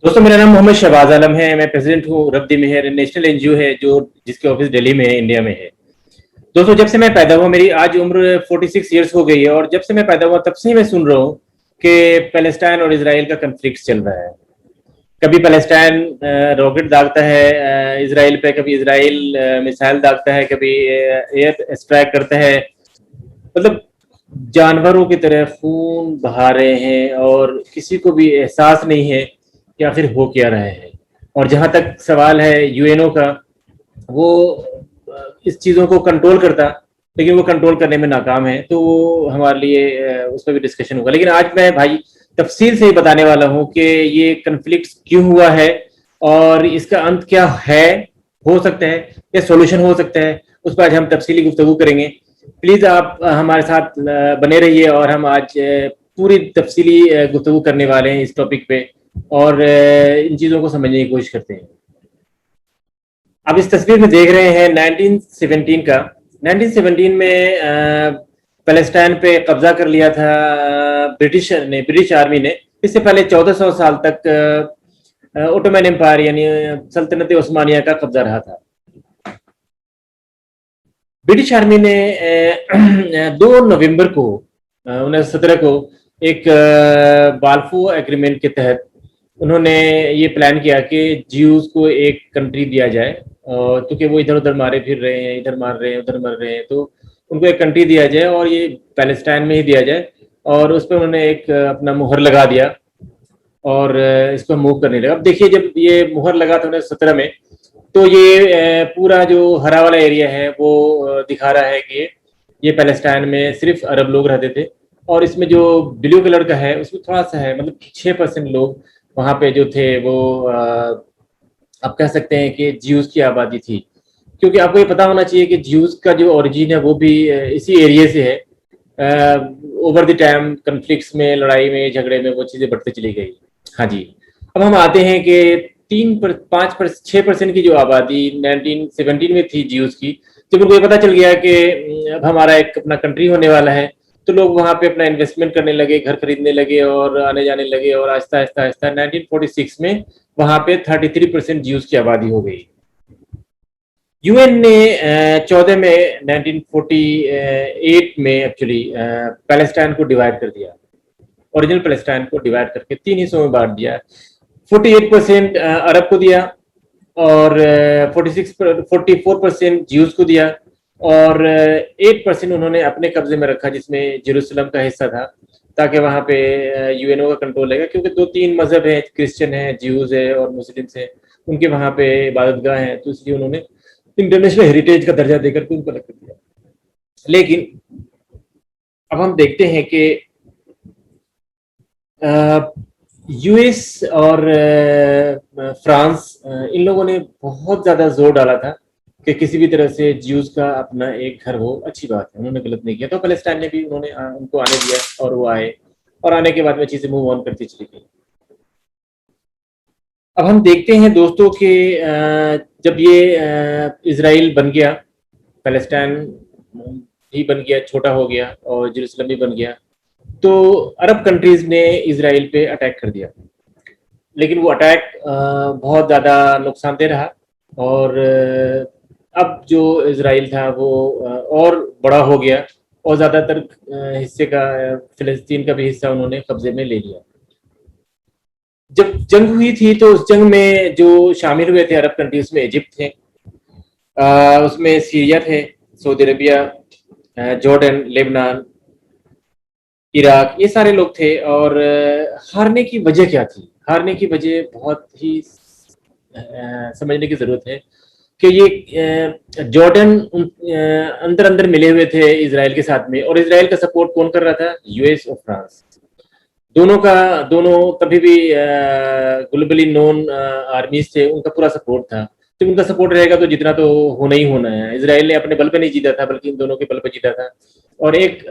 दोस्तों, मेरा नाम मोहम्मद शहबाज आलम है। मैं प्रेसिडेंट हूँ रब्दी मेहर नेशनल एनजीओ है जो जिसके ऑफिस दिल्ली में है, इंडिया में है। दोस्तों, जब से मैं पैदा हुआ, मेरी आज उम्र 46 ईयर्स हो गई है, और जब से मैं पैदा हुआ तब से ही मैं सुन रहा हूँ कि पैलेस्टाइन और इसराइल का कन्फ्लिक्ट चल रहा है। कभी पैलेस्टाइन रॉकेट दागता है इसराइल पे, कभी इसराइल मिसाइल दागता है, कभी एयर स्ट्राइक करता है। मतलब जानवरों की तरह खून बहा रहे हैं और किसी को भी एहसास नहीं है कि आखिर हो क्या रहा है। और जहां तक सवाल है यूएनओ का, वो इस चीज़ों को कंट्रोल करता, लेकिन वो कंट्रोल करने में नाकाम है। तो वो हमारे लिए उस पर भी डिस्कशन होगा। लेकिन आज मैं भाई तफसील से ही बताने वाला हूँ कि ये कन्फ्लिक्ट क्यों हुआ है और इसका अंत क्या है, हो सकता है या सॉल्यूशन हो सकता है। उस पर आज हम तफसीली गुफ्तगू करेंगे। प्लीज़ आप हमारे साथ बने रहिए, और हम आज पूरी तफसीली गुफ्तगू करने वाले हैं इस टॉपिक पे, और इन चीज़ों को समझने की कोशिश करते हैं। आप इस तस्वीर में देख रहे हैं 1917 का। 1917 में पैलेस्टाइन पे कब्जा कर लिया था ब्रिटिश आर्मी ने। इससे पहले 1400 साल तक ओटोमन एम्पायर यानी सल्तनत उस्मानिया का कब्जा रहा था। ब्रिटिश आर्मी ने 2 नवंबर को 1917 को एक बाल्फोर एग्रीमेंट के तहत उन्होंने ये प्लान किया कि ज्यूज को एक कंट्री दिया जाए, क्योंकि वो इधर उधर मारे फिर रहे हैं, इधर मार रहे हैं, उधर मर रहे हैं, तो उनको एक कंट्री दिया जाए और ये पैलेस्टाइन में ही दिया जाए। और उस पर उन्होंने एक अपना मुहर लगा दिया और इसको मूव करने लगा। अब देखिए, जब ये मुहर लगा था 1917 में, तो ये पूरा जो हरा वाला एरिया है वो दिखा रहा है कि ये पैलेस्टाइन में सिर्फ अरब लोग रहते थे, और इसमें जो ब्लू कलर का है उसमें थोड़ा सा है, मतलब 6% लोग वहाँ पे जो थे वो आप कह सकते हैं कि ज्यूज की आबादी थी। क्योंकि आपको ये पता होना चाहिए कि ज्यूज का जो ओरिजिन है वो भी इसी एरिया से है। ओवर द टाइम कन्फ्लिक्ट्स में, लड़ाई में, झगड़े में वो चीज़ें बढ़ती चली गई। हाँ जी। अब हम आते हैं कि 6% की जो आबादी 1917 में थी ज्यूज की, जब उनको ये पता चल गया कि अब हमारा एक अपना कंट्री होने वाला है, तो लोग वहाँ पे अपना इन्वेस्टमेंट करने लगे, घर खरीदने लगे और आने जाने लगे, और आहिस्ता आहिस्ता आहिस्ता 1946 में वहाँ पे 33% ज्यूज की आबादी हो गई। यूएन ने 14 में 1948 में एक्चुअली पैलेस्टाइन को डिवाइड कर दिया। ओरिजिनल पैलेस्टाइन को डिवाइड करके 3 हिस्सों में बांट दिया। 48% अरब को दिया, और 44% ज्यूज को दिया, और 8% उन्होंने अपने कब्जे में रखा, जिसमें जेरूसलम का हिस्सा था, ताकि वहाँ पे यूएनओ का कंट्रोल रहेगा। क्योंकि 2-3 मजहब हैं, क्रिश्चियन है, ज्यूज है और मुस्लिम्स है, उनके वहाँ पे इबादतगाह हैं, तो इसलिए उन्होंने इंटरनेशनल हेरिटेज का दर्जा देकर के उनको अलग कर दिया। लेकिन अब हम देखते हैं कि यूएस और फ्रांस, इन लोगों ने बहुत ज़्यादा जोर डाला था कि किसी भी तरह से ज्यूज का अपना एक घर हो। अच्छी बात है, उन्होंने गलत नहीं किया। तो पैलेस्टाइन ने भी उन्होंने उनको आने दिया, और वो आए, और आने के बाद में चीज़ें मूव ऑन करती चली गई। अब हम देखते हैं दोस्तों कि जब ये इसराइल बन गया, पैलेस्टाइन भी बन गया, छोटा हो गया, और जेरूसलम भी बन गया, तो अरब कंट्रीज ने इसराइल पे अटैक कर दिया। लेकिन वो अटैक बहुत ज़्यादा नुकसानदेह रहा, और अब जो इसराइल था वो और बड़ा हो गया, और ज़्यादातर हिस्से का, फिलिस्तीन का भी हिस्सा उन्होंने कब्जे में ले लिया। जब जंग हुई थी तो उस जंग में जो शामिल हुए थे अरब कंट्री, उसमें इजिप्ट थे, उसमें सीरिया थे, Saudi Arabia, Jordan, Lebanon, Iraq, ये सारे लोग थे। और हारने की वजह क्या थी? हारने की वजह बहुत ही समझने की ज़रूरत है कि ये जॉर्डन अंदर अंदर मिले हुए थे इसराइल के साथ में, और इसराइल का सपोर्ट कौन कर रहा था? यूएस और फ्रांस। दोनों कभी भी ग्लोबली नोन आर्मीज थे, उनका पूरा सपोर्ट था। तो उनका सपोर्ट रहेगा तो जितना तो होना ही होना है। इसराइल ने अपने बल पे नहीं जीता था, बल्कि इन दोनों के बल पे जीता था। और एक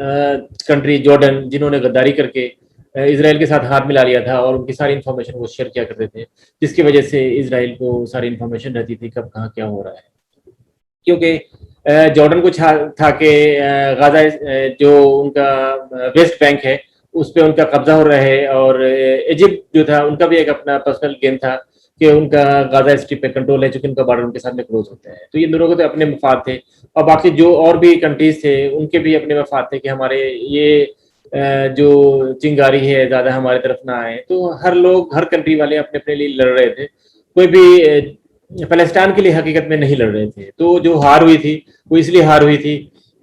कंट्री जॉर्डन, जिन्होंने गद्दारी करके इसराइल के साथ हाथ मिला लिया था, और उनकी सारी इन्फॉर्मेशन वो शेयर किया करते थे, जिसकी वजह से इसराइल को सारी इन्फॉर्मेशन रहती थी कब कहाँ क्या हो रहा है। क्योंकि जॉर्डन को था कि गाजा जो उनका वेस्ट बैंक है उस पे उनका कब्जा हो रहा है। और इजिप्ट जो था उनका भी एक अपना पर्सनल गेम था कि उनका गाजा स्ट्रिप पे कंट्रोल है, चूंकि उनका बॉर्डर उनके सामने क्लोज होता है। तो ये दोनों के तो अपने मफाद थे, और बाकी जो और भी कंट्रीज थे उनके भी अपने मफाद थे कि हमारे ये जो चिंगारी है ज़्यादा हमारी तरफ ना आए। तो हर लोग, हर कंट्री वाले अपने अपने लिए लड़ रहे थे, कोई भी फ़लस्तीन के लिए हकीकत में नहीं लड़ रहे थे। तो जो हार हुई थी वो इसलिए हार हुई थी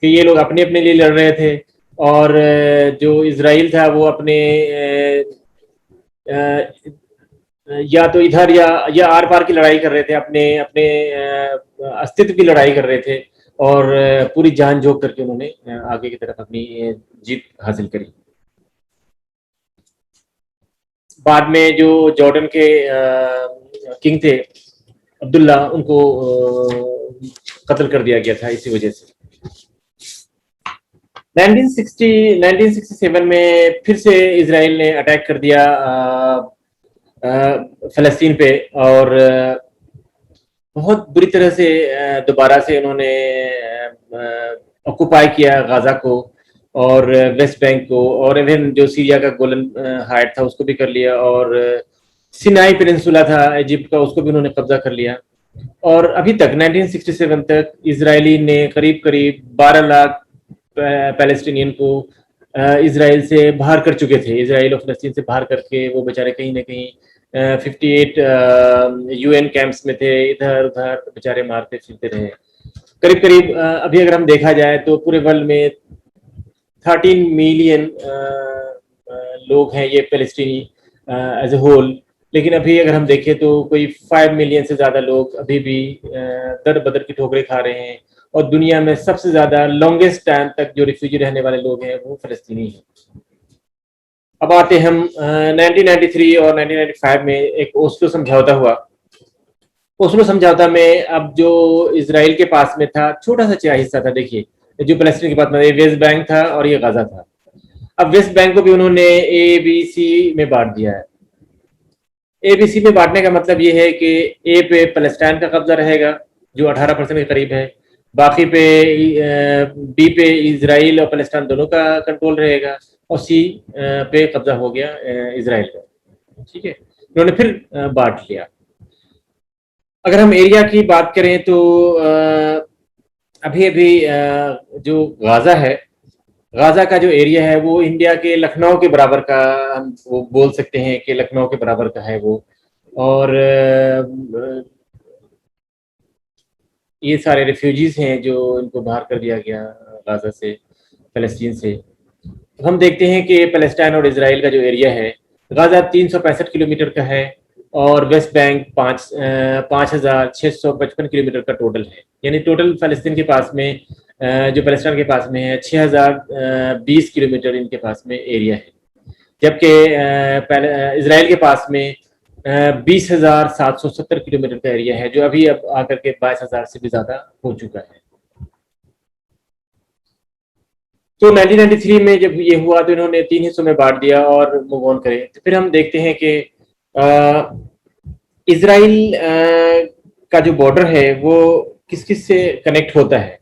कि ये लोग अपने अपने लिए लड़ रहे थे, और जो इसराइल था वो अपने या तो इधर या आर पार की लड़ाई कर रहे थे, अपने अपने अस्तित्व की लड़ाई कर रहे थे, और पूरी जान झोंक करके उन्होंने आगे की तरफ अपनी जीत हासिल करी। बाद में जो जॉर्डन के किंग थे अब्दुल्ला, उनको कत्ल कर दिया गया था इसी वजह से। 1967 में फिर से इसराइल ने अटैक कर दिया फ़लस्तीन पे, और बहुत बुरी तरह से दोबारा से उन्होंने ऑक्युपाई किया गाजा को और वेस्ट बैंक को, और इवन जो सीरिया का गोलन हाइट था उसको भी कर लिया, और सिनाई पेनिनसुला था इजिप्ट का, उसको भी उन्होंने कब्जा कर लिया। और अभी तक 1967 तक इसराइली ने करीब करीब 12 लाख पैलेस्टीनियन को इसराइल से बाहर कर चुके थे। इसराइल और फ़लस्तीन से बाहर करके वो बेचारे कहीं ना कहीं 58 यूएन कैंप्स में थे, इधर उधर बेचारे मारते फिरते रहे। करीब करीब अभी अगर हम देखा जाए तो पूरे वर्ल्ड में 13 मिलियन लोग हैं ये फ़लस्तीनी एज ए होल। लेकिन अभी अगर हम देखें तो कोई 5 मिलियन से ज़्यादा लोग अभी भी दर बदर की ठोकरें खा रहे हैं, और दुनिया में सबसे ज़्यादा लॉन्गेस्ट टाइम तक जो रिफ्यूजी रहने वाले लोग हैं वो फ़लस्तीनी हैं। अब आते हम 1993 और 1995 में एक ओस्लो समझौता हुआ। ओस्लो समझौता में अब जो इसराइल के पास में था छोटा सा क्या हिस्सा था, देखिए, जो फ़लस्तीन के पास में वेस्ट बैंक था और ये गाजा था। अब वेस्ट बैंक को भी उन्होंने ए बी सी में बांट दिया है। ए बी सी में बांटने का मतलब ये है कि ए पे फ़लस्तीन का कब्जा रहेगा जो 18% के करीब है, बाकी पे बी पे इसराइल और फ़लस्तीन दोनों का कंट्रोल रहेगा, और सी पे कब्जा हो गया इसराइल का। ठीक है, उन्होंने फिर बांट लिया। अगर हम एरिया की बात करें तो अभी अभी जो गाजा है, गाजा का जो एरिया है वो इंडिया के लखनऊ के बराबर का, हम वो बोल सकते हैं कि लखनऊ के बराबर का है वो। और ये सारे रिफ्यूजीज हैं जो इनको बाहर कर दिया गया गाजा से, फ़लस्तीन से। हम देखते हैं कि फ़लस्तीन और इसराइल का जो एरिया है, गाजा 365 किलोमीटर का है, और वेस्ट बैंक 5,655 किलोमीटर का टोटल है। यानी टोटल फ़लस्तीन के पास में जो फ़लस्तीन के पास में है 6,020 किलोमीटर इनके पास में एरिया है, जबकि इसराइल के पास में 20,770 किलोमीटर का एरिया है, जो अभी अब आकर के 22,000 से भी ज़्यादा हो चुका है। तो 1993 में जब ये हुआ तो इन्होंने 3 हिस्सों में बांट दिया और मूव ऑन करे। तो फिर हम देखते हैं कि इसराइल का जो बॉर्डर है वो किस किस से कनेक्ट होता है।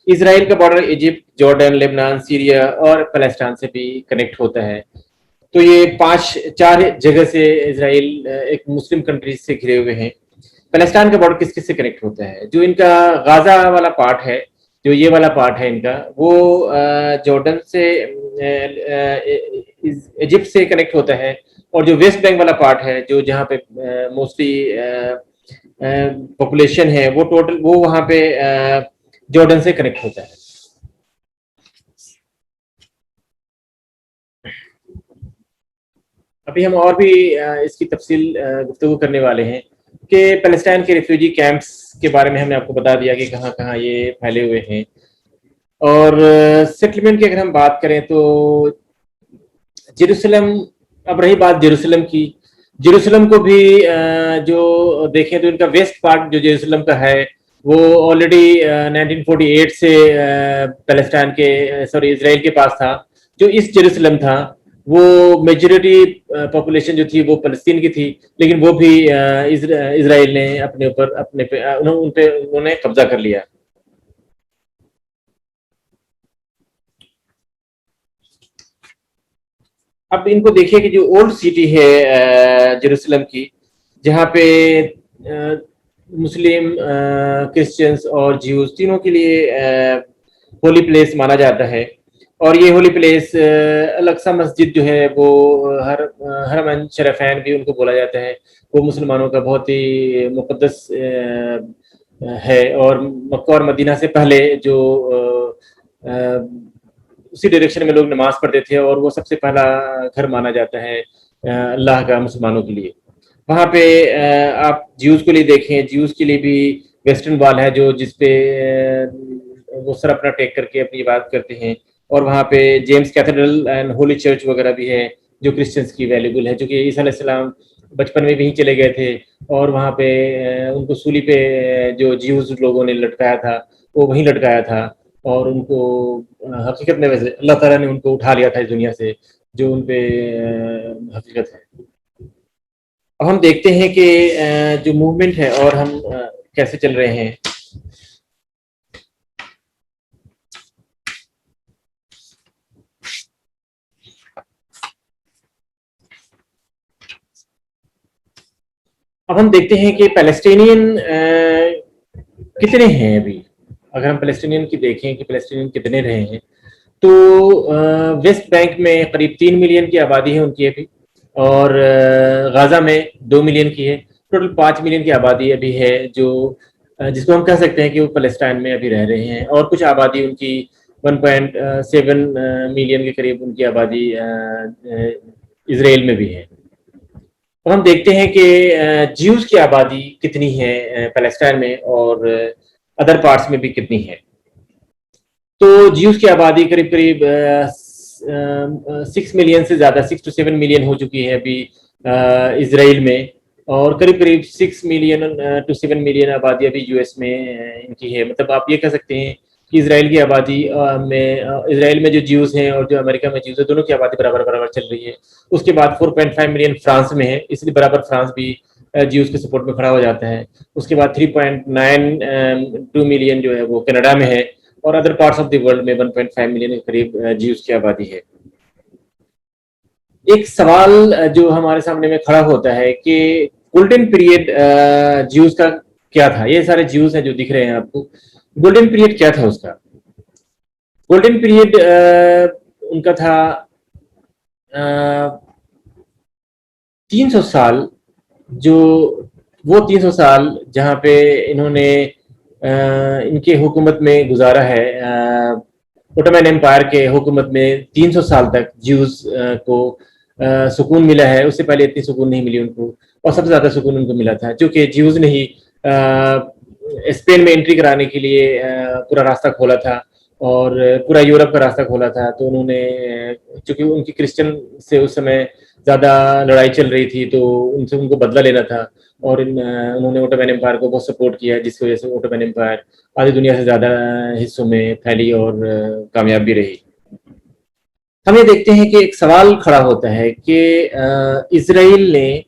इसराइल का border Egypt, Jordan, Lebanon, Syria और फ़लस्तीन से भी कनेक्ट होता है। तो ये 4 जगह से इसराइल एक मुस्लिम कंट्री से घिरे हुए हैं। फ़लस्तीन का बॉर्डर किस किस से कनेक्ट होता है, जो इनका गाजा वाला पार्ट है, जो ये वाला पार्ट है इनका, वो जॉर्डन से इजिप्ट से कनेक्ट होता है, और जो वेस्ट बैंक वाला पार्ट है, जो जहाँ पे मोस्टली पॉपुलेशन है, वो टोटल वो वहाँ पे जॉर्डन से कनेक्ट होता है। अभी हम और भी इसकी तफसील गुफ्तगू करने वाले हैं कि फ़लस्तीन के रिफ्यूजी कैंप्स के बारे में हमने आपको बता दिया कि कहाँ कहाँ ये फैले हुए हैं। और सेटलमेंट की अगर हम बात करें तो जेरूसलम, अब रही बात जेरूसलम की, जेरूसलम को भी जो देखें तो इनका वेस्ट पार्ट जो जेरूसलम का है वो ऑलरेडी 1948 से फ़लस्तीन के, सॉरी, इसराइल के पास था। जो ईस्ट जेरूसलम था वो मेजॉरिटी पॉपुलेशन जो थी वो फ़लस्तीन की थी, लेकिन वो भी इसराइल ने अपने ऊपर अपने पे उन्होंने कब्जा कर लिया। अब इनको देखिए कि जो ओल्ड सिटी है जेरूसलम की, जहाँ पे मुस्लिम, क्रिश्चियंस और ज्यूज तीनों के लिए होली प्लेस माना जाता है। और ये होली प्लेस, अल-अक़सा मस्जिद जो है वो हरमन शरीफैन भी उनको बोला जाता है। वो मुसलमानों का बहुत ही मुक़द्दस है, और मक्का और मदीना से पहले जो उसी डायरेक्शन में लोग नमाज पढ़ते थे, और वो सबसे पहला घर माना जाता है अल्लाह का मुसलमानों के लिए। वहाँ पे आप ज्यूज के लिए देखें, ज्यूज के लिए भी वेस्टर्न वॉल है, जो जिसपे वो सर अपना टेक करके अपनी इबादत करते हैं। और वहाँ पे James cathedral and Holi church वगैरह भी है, जो क्रिश्चियंस की वैल्यूबल है, क्योंकि ईसा अलैहिस्सलाम बचपन में भी यहीं चले गए थे, और वहाँ पे उनको सूली पे जो ज्यूज लोगों ने लटकाया था, वो वहीं लटकाया था। और उनको हकीकत में वैसे अल्लाह ताला ने उनको उठा लिया था इस दुनिया से, जो उन पे हकीकत है। अब हम देखते हैं कि जो मूवमेंट है और हम कैसे चल रहे हैं। अब हम देखते हैं कि पैलेस्टीनियन कितने हैं अभी। अगर हम पैलेस्टीनियन की देखें कि पैलेस्टीनियन कितने रहे हैं, तो वेस्ट बैंक में करीब 3 मिलियन की आबादी है उनकी अभी, और गाजा में 2 मिलियन की है। टोटल 5 मिलियन की आबादी अभी है, जो जिसको हम कह सकते हैं कि वो पैलेस्टाइन में अभी रह रहे हैं। और कुछ आबादी उनकी 1.7 मिलियन के करीब उनकी आबादी इसराइल में भी है। तो हम देखते हैं कि ज्यूज की आबादी कितनी है पैलेस्टाइन में, और अदर पार्ट्स में भी कितनी है। तो ज्यूज की आबादी करीब करीब 6 मिलियन से ज़्यादा, 6 to 7 मिलियन हो चुकी है अभी इसराइल में। और करीब करीब 6 मिलियन to 7 मिलियन आबादी अभी यूएस में इनकी है। मतलब आप ये कह सकते हैं कि इसराइल की आबादी में, इसराइल में जो ज्यूज हैं और जो अमेरिका में ज्यूज है, दोनों की आबादी बराबर बराबर चल रही है। उसके बाद 4.5 मिलियन फ्रांस में है, इसलिए बराबर फ्रांस भी ज्यूज के सपोर्ट में खड़ा हो जाता है। उसके बाद 3.92 मिलियन जो है वो कनाडा में है, और other parts of the world में 1.5 मिलियन के करीब ज्यूज की आबादी है। एक सवाल जो हमारे सामने में खड़ा होता है कि गोल्डन पीरियड ज्यूज का क्या था। ये सारे ज्यूज हैं जो दिख रहे हैं आपको, गोल्डन पीरियड क्या था उसका। गोल्डन पीरियड उनका था 300 साल, जो वो 300 साल जहाँ पे इन्होंने इनके हुकूमत में गुजारा है। ओटोमन एम्पायर के हुकूमत में 300 साल तक ज्यूज को सुकून मिला है। उससे पहले इतनी सुकून नहीं मिली उनको, और सबसे ज़्यादा सुकून उनको मिला था क्योंकि ज्यूज ने ही स्पेन में एंट्री कराने के लिए पूरा रास्ता खोला था, और पूरा यूरोप का रास्ता खोला था। तो उन्होंने, चूंकि उनकी क्रिश्चियन से उस समय ज़्यादा लड़ाई चल रही थी, तो उनसे उनको बदला लेना था, और उन्होंने ओटोमन एम्पायर को बहुत सपोर्ट किया, जिसकी वजह से ओटोमन एम्पायर आधी दुनिया से ज़्यादा हिस्सों में फैली और कामयाब भी रही। हम ये देखते हैं कि एक सवाल खड़ा होता है कि इसराइल ने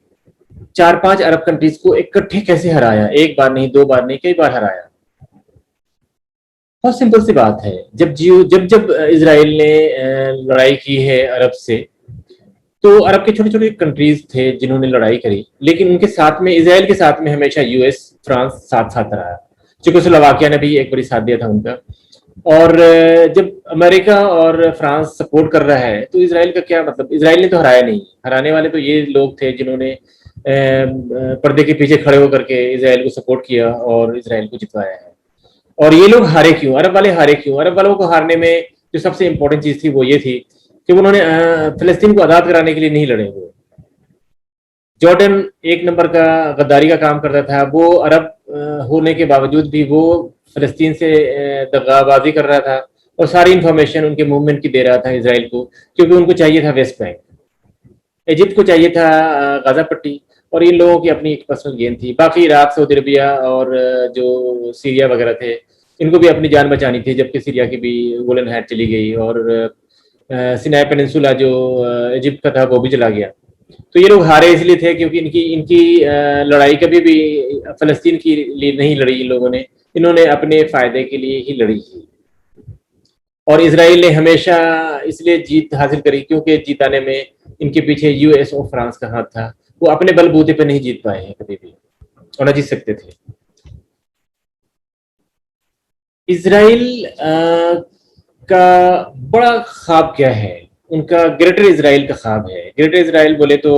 4-5 अरब कंट्रीज को इकट्ठे कैसे हराया, एक बार नहीं, 2 बार नहीं, कई बार हराया। बहुत सिंपल सी बात है, जब जब इसराइल ने लड़ाई की है अरब से, तो अरब के छोटे छोटे कंट्रीज थे जिन्होंने लड़ाई करी, लेकिन उनके साथ में, इसराइल के साथ में हमेशा यूएस, फ्रांस साथ साथ रहा। चेकोस्लोवाकिया ने भी एक बारी साथ दिया था उनका। और जब अमेरिका और फ्रांस सपोर्ट कर रहा है, तो इसराइल का क्या मतलब। इसराइल ने तो हराया नहीं, हराने वाले तो ये लोग थे जिन्होंने पर्दे के पीछे खड़े होकर के इसराइल को सपोर्ट किया और इसराइल को जितवाया है। और ये लोग हारे क्यों, अरब वाले हारे क्यों। अरब वालों को हारने में जो सबसे इंपॉर्टेंट चीज थी वो ये थी कि उन्होंने फिलिस्तीन को आज़ाद कराने के लिए नहीं लड़े। वो जॉर्डन एक नंबर का गद्दारी का काम करता था। वो अरब होने के बावजूद भी वो फिलिस्तीन से दगाबाजी कर रहा था, और सारी इंफॉर्मेशन उनके मूवमेंट की दे रहा था इसराइल को, क्योंकि उनको चाहिए था वेस्ट बैंक, इजिप्ट को चाहिए था गाजा पट्टी, और इन लोगों की अपनी एक पर्सनल गेम थी। बाकी इराक, सऊदी अरबिया और जो सीरिया वगैरह थे, इनको भी अपनी जान बचानी थी, जबकि सीरिया की भी गोलन हाइट चली गई, और सिनाई पेनिनसुला जो इजिप्ट का था वो भी चला गया। तो ये लोग हारे इसलिए थे क्योंकि इनकी इनकी लड़ाई कभी भी फलस्तीन के लिए नहीं लड़ी इन लोगों ने, इन्होंने अपने फायदे के लिए ही लड़ी। और इसराइल ने हमेशा इसलिए जीत हासिल करी क्योंकि जीताने में इनके पीछे यूएस और फ्रांस का हाथ था। वो अपने बलबूते पे नहीं जीत पाए हैं कभी भी, और न जीत सकते थे। इजराइल का बड़ा ख्वाब क्या है? उनका ग्रेटर इजराइल का ख्वाब है। ग्रेटर इजराइल बोले तो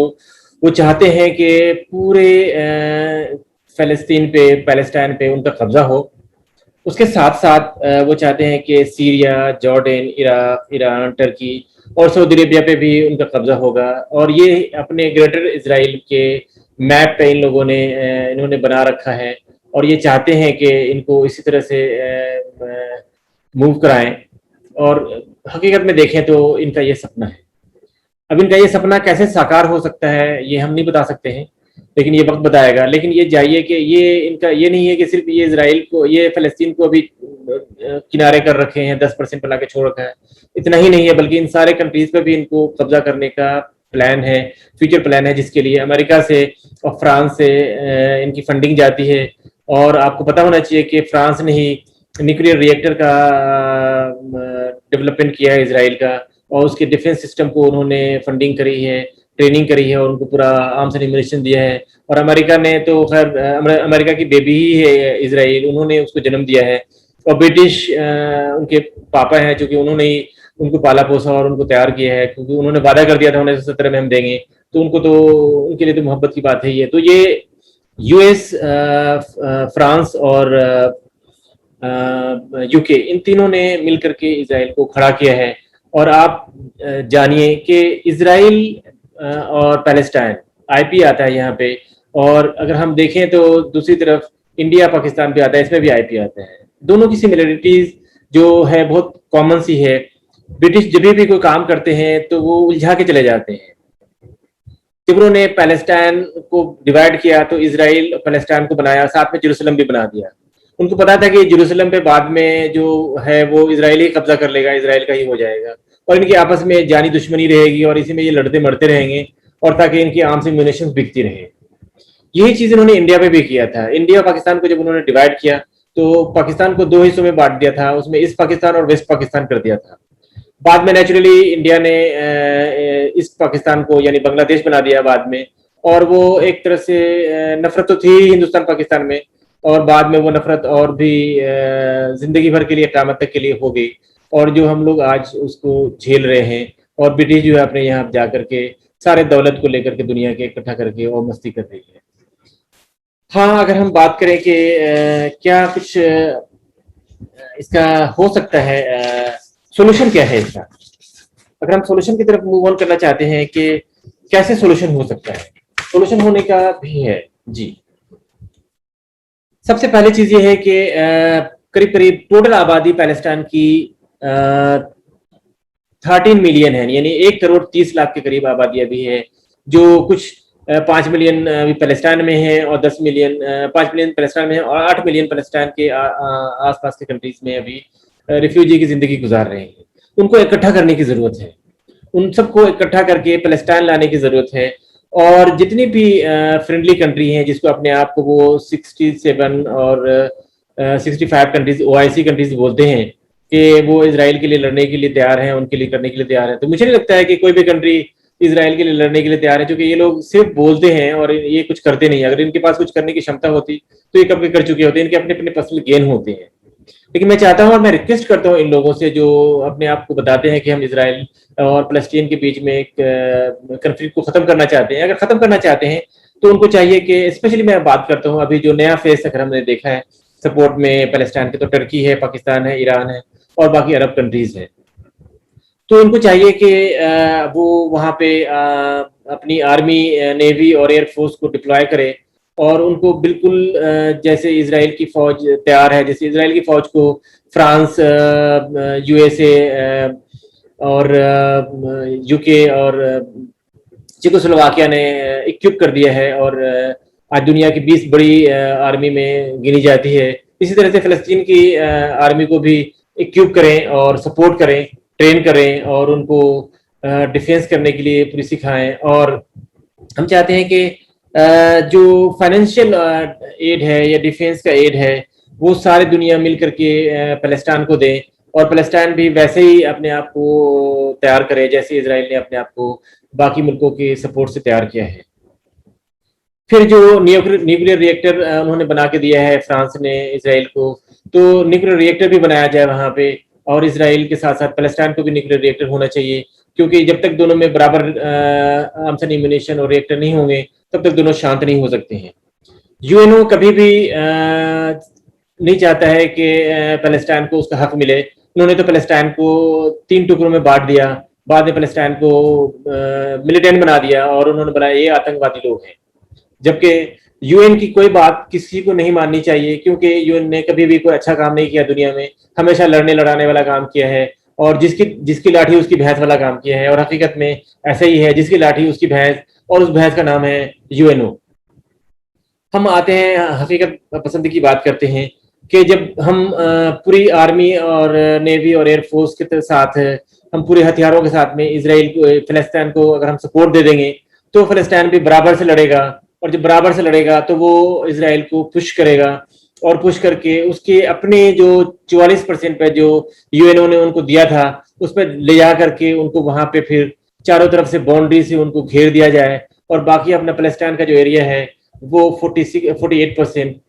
वो चाहते हैं कि पूरे फ़लस्तीन पे, पैलेस्टाइन पे उनका कब्जा हो। उसके साथ साथ वो चाहते हैं कि Syria, Jordan, Iraq, Iran, Turkey और सऊदी अरेबिया पे भी उनका कब्जा होगा। और ये अपने ग्रेटर इजराइल के मैप पे इन लोगों ने इन्होंने बना रखा है, और ये चाहते हैं कि इनको इसी तरह से मूव कराएं। और हकीकत में देखें तो इनका ये सपना है। अब इनका ये सपना कैसे साकार हो सकता है ये हम नहीं बता सकते हैं, लेकिन ये वक्त बताएगा। लेकिन ये जाइए कि ये इनका ये नहीं है कि सिर्फ ये इजराइल को, ये फ़लस्तीन को अभी किनारे कर रखे हैं, 10% बना के छोड़ रखा है। इतना ही नहीं है, बल्कि इन सारे कंट्रीज पे भी इनको कब्जा करने का प्लान है, फ्यूचर प्लान है, जिसके लिए अमेरिका से और फ्रांस से इनकी फंडिंग जाती है। और आपको पता होना चाहिए कि फ्रांस ने ही न्यूक्लियर रिएक्टर का डेवलपमेंट किया है इसराइल का, और उसके डिफेंस सिस्टम को उन्होंने फंडिंग करी है, ट्रेनिंग करी है, और उनको पूरा आर्म्स एनिमिनेशन दिया है। और अमेरिका ने तो खैर अमेरिका की बेबी ही है इसराइल, उन्होंने उसको जन्म दिया है। और ब्रिटिश उनके पापा हैं, चूंकि उन्होंने ही उनको पाला पोसा और उनको तैयार किया है, क्योंकि उन्होंने वादा कर दिया था 1970 में हम देंगे, तो उनको तो उनके लिए तो मोहब्बत की बात है ही है। तो ये यूएस, फ्रांस और यूके, इन तीनों ने मिलकर के इसराइल को खड़ा किया है। और आप जानिए कि इसराइल और पैलेस्टाइन, आईपी आता है यहाँ पे, और अगर हम देखें तो दूसरी तरफ इंडिया पाकिस्तान भी आता है, इसमें भी आईपी आता है। दोनों की सिमिलरिटीज जो है बहुत कॉमन सी है। ब्रिटिश जब भी कोई काम करते हैं तो वो उलझा के चले जाते हैं। जब उन्होंने पैलेस्टाइन को डिवाइड किया तो इसराइल पैलेस्टाइन को बनाया, साथ में जेरूसलम भी बना दिया। उनको पता था कि जेरूसलम पे बाद में जो है वो इसराइल ही कब्जा कर लेगा, इसराइल का ही हो जाएगा, और इनकी आपस में जानी दुश्मनी रहेगी, और इसी में ये लड़ते मरते रहेंगे, और ताकि इनकी आर्म्स एम्यूनिशन बिकती रहे। यही चीज इन्होंने इंडिया में भी किया था। इंडिया पाकिस्तान को जब उन्होंने डिवाइड किया तो पाकिस्तान को दो हिस्सों में बांट दिया था, उसमें ईस्ट पाकिस्तान और वेस्ट पाकिस्तान कर दिया था। बाद में नेचुरली इंडिया ने ईस्ट पाकिस्तान को यानी बांग्लादेश बना दिया बाद में, और वो एक तरह से नफरत तो थी हिंदुस्तान पाकिस्तान में, और बाद में वो नफरत और भी जिंदगी भर के लिए, क़यामत तक के लिए हो गई, और जो हम लोग आज उसको झेल रहे हैं। और ब्रिटिश जो है अपने यहाँ जाकर के सारे दौलत को लेकर के दुनिया के इकट्ठा करके और मस्ती कर रही है। हाँ, अगर हम बात करें कि क्या कुछ इसका हो सकता है, सोल्यूशन क्या है इसका, अगर हम सोल्यूशन की तरफ मूव ऑन करना चाहते हैं कि कैसे सोल्यूशन हो सकता है, सोल्यूशन होने का भी है जी। सबसे पहली चीज ये है कि करीब करीब टोटल आबादी पैलेस्टाइन की 13 मिलियन है, यानी 1,30,00,000 के करीब आबादी अभी है, जो कुछ 5 मिलियन अभी पैलेस्टाइन में है, और 10 मिलियन 5 मिलियन पैलेस्टाइन में है, और 8 मिलियन पैलेस्टाइन के आसपास के कंट्रीज में अभी रिफ्यूजी की जिंदगी गुजार रहे हैं। उनको इकट्ठा करने की जरूरत है, उन सबको इकट्ठा करके पैलेस्टाइन लाने की जरूरत है। और जितनी भी फ्रेंडली कंट्री हैं, जिसको अपने आप को वो 67 और 65 कंट्रीज ओआईसी कंट्रीज बोलते हैं, कि वो इसराइल के लिए लड़ने के लिए तैयार हैं, उनके लिए करने के लिए तैयार है, तो मुझे नहीं लगता है कि कोई भी कंट्री इसराइल के लिए लड़ने के लिए तैयार है, क्योंकि ये लोग सिर्फ बोलते हैं और ये कुछ करते नहीं। अगर इनके पास कुछ करने की क्षमता होती तो ये कब के कर चुके होते। इनके अपने अपने पर्सनल गेन होते हैं। लेकिन मैं चाहता हूं और मैं रिक्वेस्ट करता हूं इन लोगों से जो अपने आप को बताते हैं कि हम इसराइल और फलस्तीन के बीच में एक कन्फ्लिक्ट को खत्म करना चाहते हैं, अगर खत्म करना चाहते हैं तो उनको चाहिए कि, स्पेशली मैं बात करता हूं अभी जो नया फेस अगर हमने देखा है सपोर्ट में पैलेस्टाइन के, तो टर्की है, पाकिस्तान है, ईरान है, और बाकी अरब कंट्रीज हैं। तो उनको चाहिए कि वो वहाँ पे अपनी आर्मी, नेवी और एयरफोर्स को डिप्लॉय करे, और उनको बिल्कुल जैसे इसराइल की फौज तैयार है, जैसे इसराइल की फौज को फ्रांस, यूएसए और यूके और चेकोस्लोवाकिया ने इक्विप कर दिया है, और आज दुनिया की 20 बड़ी आर्मी में गिनी जाती है। इसी तरह से फलस्तीन की आर्मी को भी इक्विप करें और सपोर्ट करें, ट्रेन करें, और उनको डिफेंस करने के लिए पूरी सिखाएं। और हम चाहते हैं कि जो फाइनेंशियल एड है या डिफेंस का एड है वो सारी दुनिया मिल करके पैलेस्टाइन को दें, और पैलेस्टाइन भी वैसे ही अपने आप को तैयार करे जैसे इजराइल ने अपने आप को बाकी मुल्कों के सपोर्ट से तैयार किया है। फिर जो न्यूक्लियर रिएक्टर उन्होंने बना के दिया है फ्रांस ने इसराइल को, तो न्यूक्लियर रिएक्टर भी बनाया जाए वहां पे, और इसराइल के साथ साथ पैलेस्टाइन को भी न्यूक्लियर रिएक्टर होना चाहिए, क्योंकि जब तक दोनों में बराबर आर्म्स एंड एम्यूनेशन और रिएक्टर नहीं होंगे तब तक दोनों शांत नहीं हो सकते हैं। यूएनओ कभी भी नहीं चाहता है कि पैलेस्टाइन को उसका हक मिले। उन्होंने तो पैलेस्टाइन को 3 टुकड़ों में बांट दिया, बाद में पैलेस्टाइन को मिलिटेंट बना दिया और उन्होंने बनाया ये आतंकवादी लोग हैं। जबकि यूएन की कोई बात किसी को नहीं माननी चाहिए, क्योंकि यूएन ने कभी भी कोई अच्छा काम नहीं किया दुनिया में, हमेशा लड़ने लड़ाने वाला काम किया है, और जिसकी लाठी उसकी भैंस वाला काम किया है। और हकीकत में ऐसा ही है, जिसकी लाठी उसकी भैंस, और उस भैंस का नाम है यूएनओ। हम आते हैं हकीकत पसंद की बात करते हैं कि जब हम पूरी आर्मी और नेवी और एयरफोर्स के साथ हम पूरे हथियारों के साथ में इसराइल को, फिलिस्तीन को अगर हम सपोर्ट दे देंगे तो फिलिस्तीन भी बराबर से लड़ेगा, और जब बराबर से लड़ेगा तो वो इसराइल को पुश करेगा, और पुश करके उसके अपने जो 44% पे जो यूएनओ ने उनको दिया था उस पर ले जा करके उनको वहां पे फिर चारों तरफ से बाउंड्री से उनको घेर दिया जाए, और बाकी अपना फिलिस्तीन का जो एरिया है वो 48%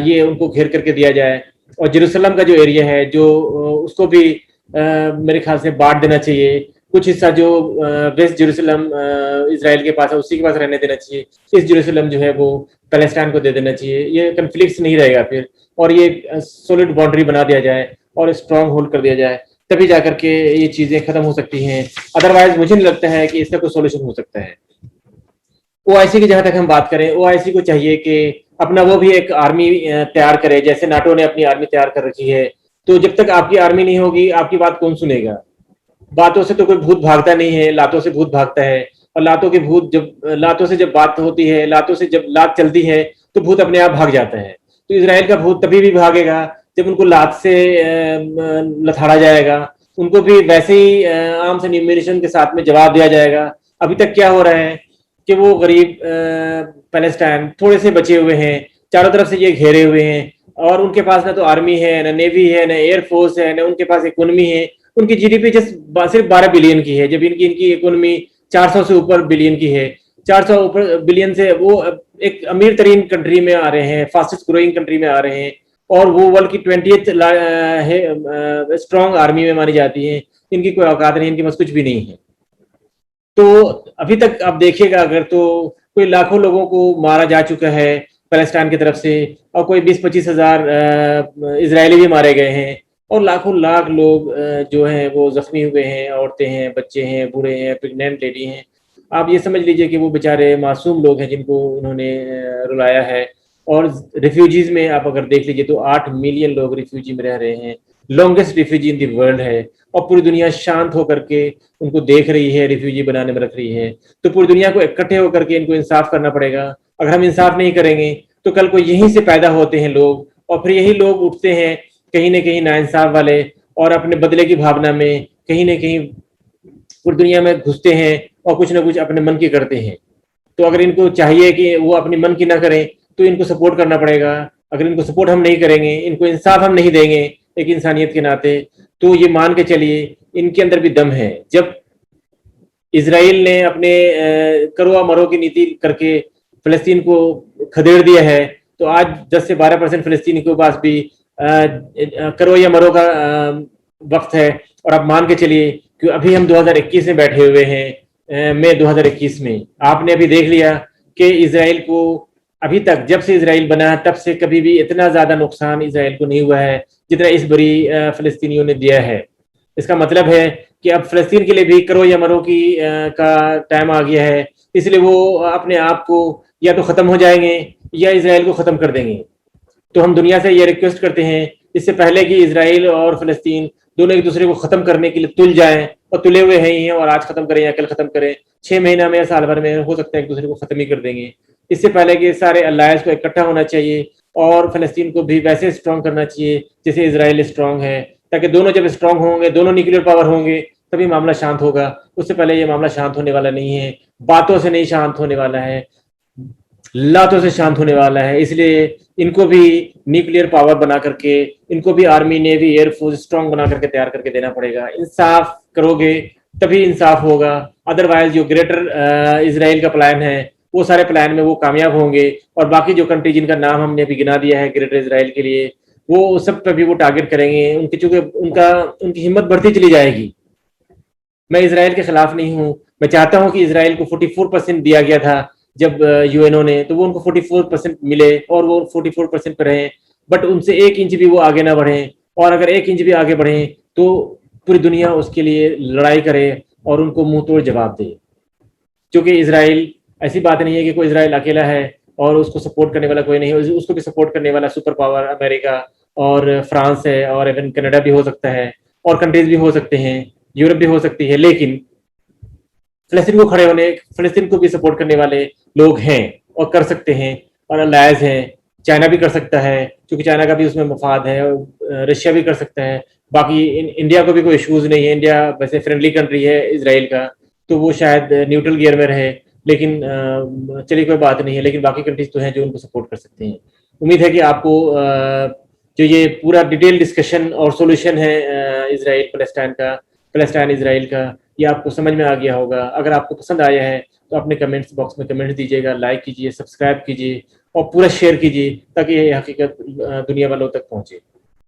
ये उनको घेर करके दिया जाए। और जेरूसलम का जो एरिया है जो उसको भी मेरे ख्याल से बांट देना चाहिए। कुछ हिस्सा जो वेस्ट जेरूसलम इसराइल के पास है उसी के पास रहने देना चाहिए, इस जेरूसलम जो है वो पैलेस्टाइन को दे देना चाहिए। ये कन्फ्लिक्ट नहीं रहेगा फिर, और ये सॉलिड बाउंड्री बना दिया जाए और स्ट्रॉन्ग होल्ड कर दिया जाए, तभी जाकर के ये चीजें खत्म हो सकती हैं। अदरवाइज मुझे नहीं लगता है कि इसका कोई सोल्यूशन हो सकता है। ओआईसी की जहां तक हम बात करें, ओआईसी को चाहिए कि अपना वो भी एक आर्मी तैयार करे, जैसे नाटो ने अपनी आर्मी तैयार कर रखी है। तो जब तक आपकी आर्मी नहीं होगी आपकी बात कौन सुनेगा? बातों से तो कोई भूत भागता नहीं है, लातों से भूत भागता है। और लातों के भूत लातों से जब बात होती है, लातों से जब लात चलती है तो भूत अपने आप भाग जाता है। तो इसराइल का भूत तभी भी भागेगा जब उनको लात से लथाड़ा जाएगा, उनको भी वैसे ही आर्म्स एंड एम्यूनिशन के साथ में जवाब दिया जाएगा। अभी तक क्या हो रहा है कि वो गरीब पैलेस्टाइन थोड़े से बचे हुए हैं, चारों तरफ से ये घेरे हुए हैं, और उनके पास ना तो आर्मी है, ना नेवी है, ना एयरफोर्स है, ना उनके पास इकोनॉमी है। उनकी जीडीपी सिर्फ 12 बिलियन की है, जब इनकी इकोनॉमी 400 से ऊपर बिलियन की है। 400 ऊपर बिलियन से वो एक अमीर तरीन कंट्री में आ रहे हैं, फास्टेस्ट ग्रोइंग कंट्री में आ रहे हैं, और वो वर्ल्ड की 20th स्ट्रॉन्ग आर्मी में मानी जाती है। इनकी कोई औकात नहीं, इनके पास कुछ भी नहीं है। तो अभी तक आप देखिएगा अगर, तो कोई लाखों लोगों को मारा जा चुका है पैलेस्टाइन की तरफ से, और कोई 20-25 हजार इजरायली भी मारे गए हैं, और लाखों लाख लोग जो हैं वो जख्मी हुए हैं, औरतें हैं, बच्चे हैं, बूढ़े हैं, प्रेग्नेंट लेडी हैं। आप ये समझ लीजिए कि वो बेचारे मासूम लोग हैं जिनको उन्होंने रुलाया है। और रिफ्यूजीज में आप अगर देख लीजिए तो 8 मिलियन लोग रिफ्यूजी में रह रहे हैं, longest refugee in the world है, और पूरी दुनिया शांत होकर के उनको देख रही है, रिफ्यूजी बनाने में रख रही है। तो पूरी दुनिया को इकट्ठे होकर के इनको इंसाफ करना पड़ेगा। अगर हम इंसाफ नहीं करेंगे तो कल को यहीं से पैदा होते हैं लोग, और फिर यही लोग उठते हैं कहीं ना कहीं नाइंसाफ वाले, और अपने बदले की भावना में कहीं ना कहीं पूरी दुनिया में घुसते हैं और कुछ ना कुछ अपने मन की करते हैं। तो अगर इनको चाहिए कि वो अपने मन की ना करें तो इनको सपोर्ट करना पड़ेगा। अगर इनको सपोर्ट हम नहीं करेंगे, इनको इंसाफ हम नहीं देंगे एक इंसानियत के नाते, तो ये मान के चलिए इनके अंदर भी दम है। जब इसराइल ने अपने करो या मरो की नीति करके फिलिस्तीन को खदेड़ दिया है, तो आज 10 से 12% फिलिस्तीन के पास भी करो या मरो का वक्त है। और आप मान के चलिए कि अभी हम 2021 में बैठे हुए हैं, मई 2021 में। आपने अभी देख लिया कि इसराइल को अभी तक, जब से इसराइल बना तब से कभी भी इतना ज्यादा नुकसान इसराइल को नहीं हुआ है जितना इस बड़ी फिलिस्तीनियों ने दिया है। इसका मतलब है कि अब फिलिस्तीन के लिए भी करो या मरो की का टाइम आ गया है, इसलिए वो अपने आप को या तो खत्म हो जाएंगे या इसराइल को खत्म कर देंगे। तो हम दुनिया से ये रिक्वेस्ट करते हैं इससे पहले कि इसराइल और फिलिस्तीन दोनों एक दूसरे को खत्म करने के लिए तुल जाएं, और तुले हुए हैं, और आज खत्म करें या कल खत्म करें, 6 महीना में या साल भर में हो सकता है एक दूसरे को खत्म ही कर देंगे। इससे पहले कि सारे अलायंस को इकट्ठा होना चाहिए और फिलिस्तीन को भी वैसे स्ट्रॉन्ग करना चाहिए जैसे इसराइल स्ट्रॉन्ग है, ताकि दोनों जब स्ट्रॉन्ग होंगे, दोनों न्यूक्लियर पावर होंगे, तभी मामला शांत होगा। उससे पहले ये मामला शांत होने वाला नहीं है, बातों से नहीं शांत होने वाला है। लातों से शांत होने वाला है। इसलिए इनको भी न्यूक्लियर पावर बना करके, इनको भी आर्मी, नेवी, एयरफोर्स स्ट्रांग बना करके तैयार करके देना पड़ेगा। इंसाफ करोगे तभी इंसाफ होगा, अदरवाइज जो ग्रेटर इसराइल का प्लान है वो सारे प्लान में वो कामयाब होंगे, और बाकी जो कंट्री जिनका नाम हमने अभी गिना दिया है ग्रेटर इसराइल के लिए, वो सब पे भी वो टारगेट करेंगे उनकी, चूंकि उनकी हिम्मत बढ़ती चली जाएगी। मैं इसराइल के खिलाफ नहीं हूं, मैं चाहता हूं कि इसराइल को 44% दिया गया था जब यूएनओ ने, तो वो उनको 44% मिले और वो 44% पर रहे, बट उनसे 1 इंच भी वो आगे ना बढ़े। और अगर 1 इंच भी आगे बढ़े तो पूरी दुनिया उसके लिए लड़ाई करे और उनको मुंह तोड़ जवाब दे। क्योंकि इसराइल, ऐसी बात नहीं है कि कोई इसराइल अकेला है और उसको सपोर्ट करने वाला कोई नहीं है, उसको भी सपोर्ट करने वाला सुपर पावर अमेरिका और फ्रांस है, और इवन कनाडा भी हो सकता है, और कंट्रीज भी हो सकते हैं, यूरोप भी हो सकती है। लेकिन फिलिस्तीन को खड़े होने, फिलिस्तीन को भी सपोर्ट करने वाले लोग हैं और कर सकते हैं, और अलायज हैं। चाइना भी कर सकता है क्योंकि चाइना का भी उसमें मफाद है, रशिया भी कर सकता है। बाकी इंडिया को भी कोई इश्यूज नहीं है, इंडिया वैसे फ्रेंडली कंट्री है इसराइल का, तो वो शायद न्यूट्रल गियर में रहे। लेकिन चलिए कोई बात नहीं है, लेकिन बाकी कंट्रीज तो हैं जो उनको सपोर्ट कर सकते हैं। उम्मीद है कि आपको जो ये पूरा डिटेल डिस्कशन और सॉल्यूशन है इसराइल पैलेस्टाइन का, पैलेस्टाइन इसराइल का, ये आपको समझ में आ गया होगा। अगर आपको पसंद आया है तो अपने कमेंट्स बॉक्स में कमेंट दीजिएगा, लाइक कीजिए, सब्सक्राइब कीजिए और पूरा शेयर कीजिए, ताकि ये हकीकत दुनिया वालों तक पहुंचे।